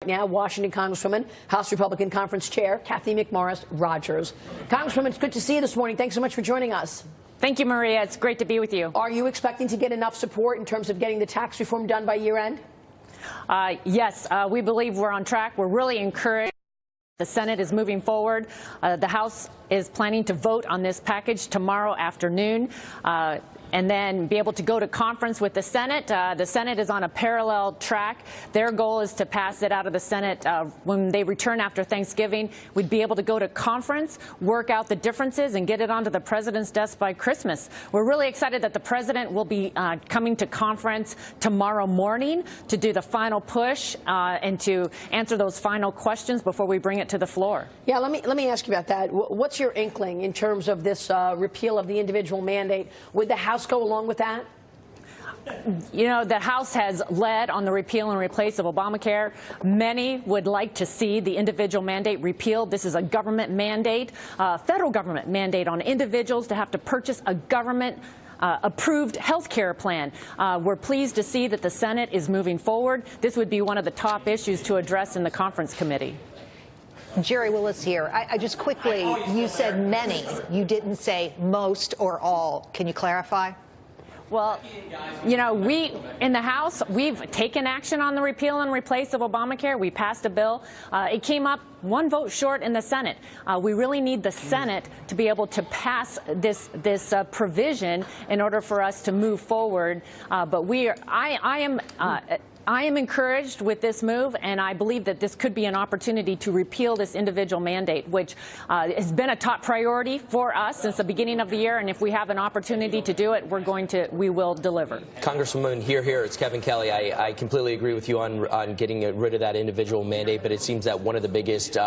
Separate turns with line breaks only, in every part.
now, Washington Congresswoman, House Republican Conference Chair, Cathy McMorris Rodgers. Congresswoman, it's good to see you this morning. Thanks so much for joining us.
Thank you, Maria. It's great to be with you.
Are you expecting to get enough support in terms of getting the tax reform done by year end?
Yes, we believe we're on track. We're really encouraged. The Senate is moving forward. The House is planning to vote on this package tomorrow afternoon. And then be able to go to conference with the Senate. The Senate is on a parallel track. Their goal is to pass it out of the Senate when they return after Thanksgiving. We'd be able to go to conference, work out the differences, and get it onto the president's desk by Christmas. We're really excited that the president will be coming to conference tomorrow morning to do the final push and to answer those final questions before we bring it to the floor.
Yeah, let me ask you about that. What's your inkling in terms of this repeal of the individual mandate? Would the House go along with that?
You know, the House has led on the repeal and replace of Obamacare. Many would like to see the individual mandate repealed. This is a government mandate, federal government mandate on individuals to have to purchase a government approved health care plan. We're pleased to see that the Senate is moving forward. This would be one of the top issues to address in the conference committee.
Jerry Willis here. I just quickly, you said many. You didn't say most or all. Can you clarify?
Well, you know, we in the House, we've taken action on the repeal and replace of Obamacare. We passed a bill. It came up one vote short in the Senate. We really need the Senate to be able to pass this provision in order for us to move forward. But I am encouraged with this move, and I believe that this could be an opportunity to repeal this individual mandate, which has been a top priority for us since the beginning of the year. And if we have an opportunity to do it, we will deliver.
Congresswoman, here, it's Kevin Kelly. I completely agree with you on getting rid of that individual mandate, but it seems that one of the biggest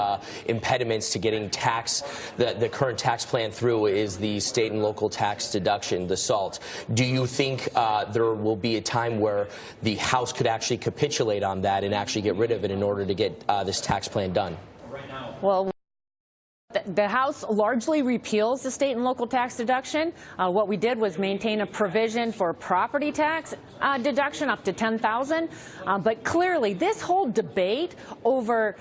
impediments to getting the current tax plan through is the state and local tax deduction, the SALT. Do you think there will be a time where the House could actually capitulate on that and actually get rid of it in order to get this tax plan done?
Well, the House largely repeals the state and local tax deduction. What we did was maintain a provision for property tax deduction up to $10,000. But clearly, this whole debate over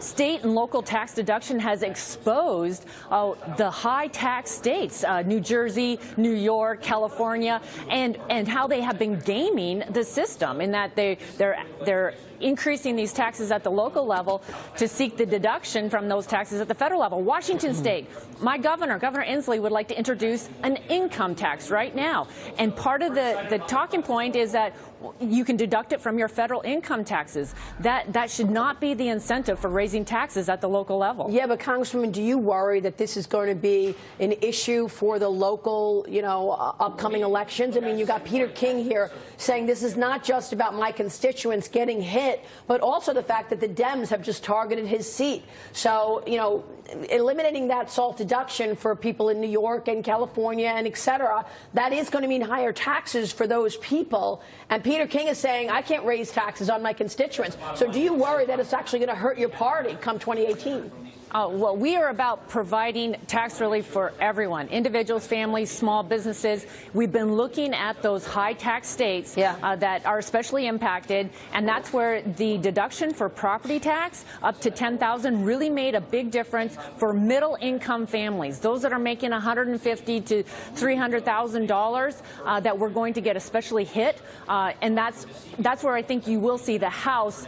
state and local tax deduction has exposed the high tax states, New Jersey, New York, California, and how they have been gaming the system in that they're increasing these taxes at the local level to seek the deduction from those taxes at the federal level. Washington State, my Governor Inslee, would like to introduce an income tax right now. And part of the talking point is that you can deduct it from your federal income taxes. That should not be the incentive for raising taxes at the local level.
Yeah, but Congresswoman, do you worry that this is going to be an issue for the local, upcoming elections? I mean, you got Peter King here saying this is not just about my constituents getting hit, but also the fact that the Dems have just targeted his seat. So, eliminating that SALT deduction for people in New York and California and et cetera, that is going to mean higher taxes for those people. And Peter King is saying, I can't raise taxes on my constituents. So do you worry that it's actually going to hurt your party come 2018?
Well, we are about providing tax relief for everyone, individuals, families, small businesses. We've been looking at those high tax states that are especially impacted, and that's where the deduction for property tax up to $10,000 really made a big difference for middle income families, those that are making $150,000 to $300,000 that we're going to get especially hit. And that's where I think you will see the House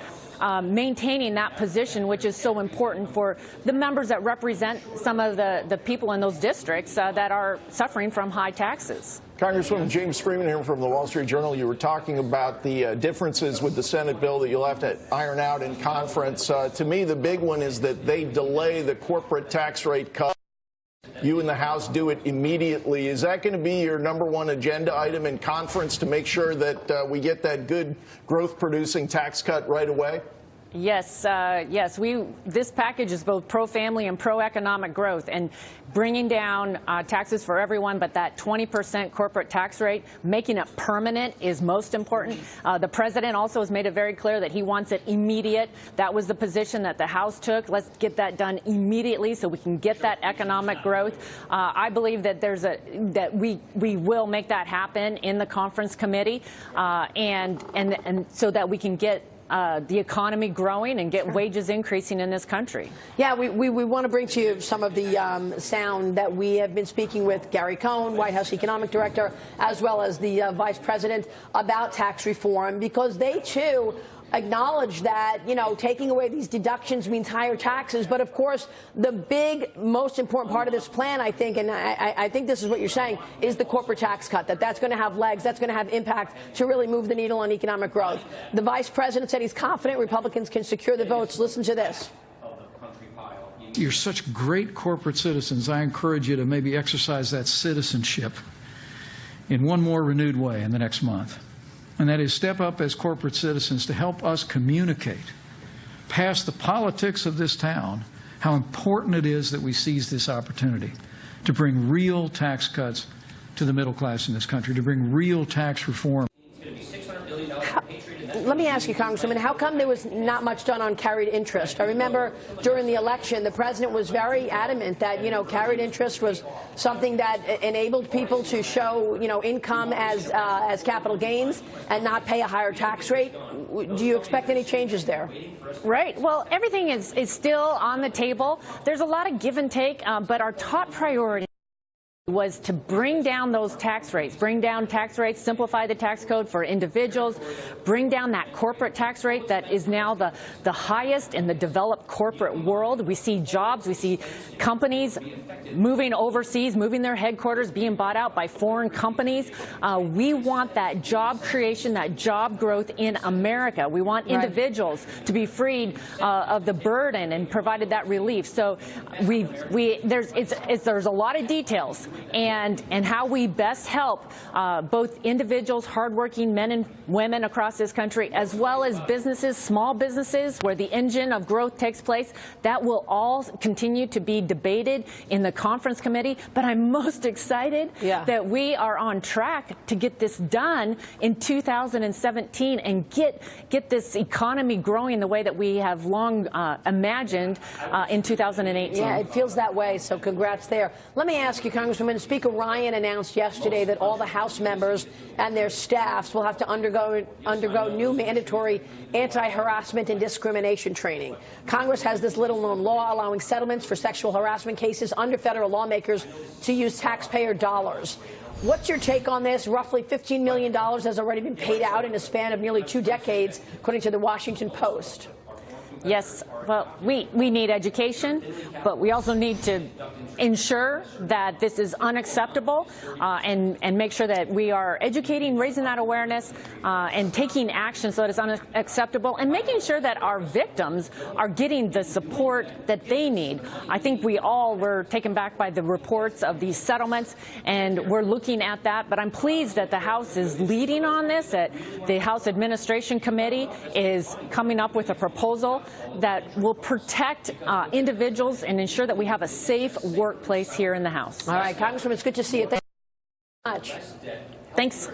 maintaining that position, which is so important for the members that represent some of the people in those districts that are suffering from high taxes.
Congresswoman James Freeman here from the Wall Street Journal. You were talking about the differences with the Senate bill that you'll have to iron out in conference. To me, the big one is that they delay the corporate tax rate cut. You in the House do it immediately. Is that going to be your #1 agenda item in conference to make sure that we get that good growth-producing tax cut right away?
Yes, yes. This package is both pro-family and pro-economic growth, and bringing down taxes for everyone, but that 20% corporate tax rate, making it permanent, is most important. The president also has made it very clear that he wants it immediate. That was the position that the House took. Let's get that done immediately so we can get that economic growth. I believe that we will make that happen in the conference committee, and so that we can get the economy growing and get wages increasing in this country.
Yeah, we want to bring to you some of the sound that we have been speaking with Gary Cohn, White House Economic Director, as well as the Vice President about tax reform, because they, too, acknowledge that, you know, taking away these deductions means higher taxes. But, of course, the big, most important part of this plan, I think, and I think this is what you're saying, is the corporate tax cut, that's going to have legs, that's going to have impact to really move the needle on economic growth. The Vice President said he's confident Republicans can secure the votes. Listen to this.
You're such great corporate citizens. I encourage you to maybe exercise that citizenship in one more renewed way in the next month. And that is step up as corporate citizens to help us communicate past the politics of this town how important it is that we seize this opportunity to bring real tax cuts to the middle class in this country, to bring real tax reform.
Let me ask you, Congresswoman, how come there was not much done on carried interest? I remember during the election, the president was very adamant that, you know, carried interest was something that enabled people to show, you know, income as capital gains and not pay a higher tax rate. Do you expect any changes there?
Right. Well, everything is still on the table. There's a lot of give and take, but our top priority was to bring down those tax rates, simplify the tax code for individuals, bring down that corporate tax rate that is now the highest in the developed corporate world. We see jobs, we see companies moving overseas, moving their headquarters, being bought out by foreign companies. We want that job creation, that job growth in America. We want individuals to be freed of the burden and provided that relief. So there's a lot of details. And how we best help both individuals, hardworking men and women across this country, as well as businesses, small businesses, where the engine of growth takes place. That will all continue to be debated in the conference committee. But I'm most excited that we are on track to get this done in 2017 and get this economy growing the way that we have long imagined in 2018.
Yeah, it feels that way, so congrats there. Let me ask you, Congresswoman, Speaker Ryan announced yesterday that all the House members and their staffs will have to undergo new mandatory anti-harassment and discrimination training. Congress has this little-known law allowing settlements for sexual harassment cases under federal lawmakers to use taxpayer dollars. What's your take on this? Roughly $15 million has already been paid out in a span of nearly 2 decades, according to the Washington Post.
Yes, well, we need education, but we also need to ensure that this is unacceptable and make sure that we are educating, raising that awareness, and taking action so that it's unacceptable, and making sure that our victims are getting the support that they need. I think we all were taken back by the reports of these settlements, and we're looking at that. But I'm pleased that the House is leading on this, that the House Administration Committee is coming up with a proposal that will protect individuals and ensure that we have a safe workplace here in the House.
All right, Congresswoman, it's good to see you. Thank you very much.
Thanks.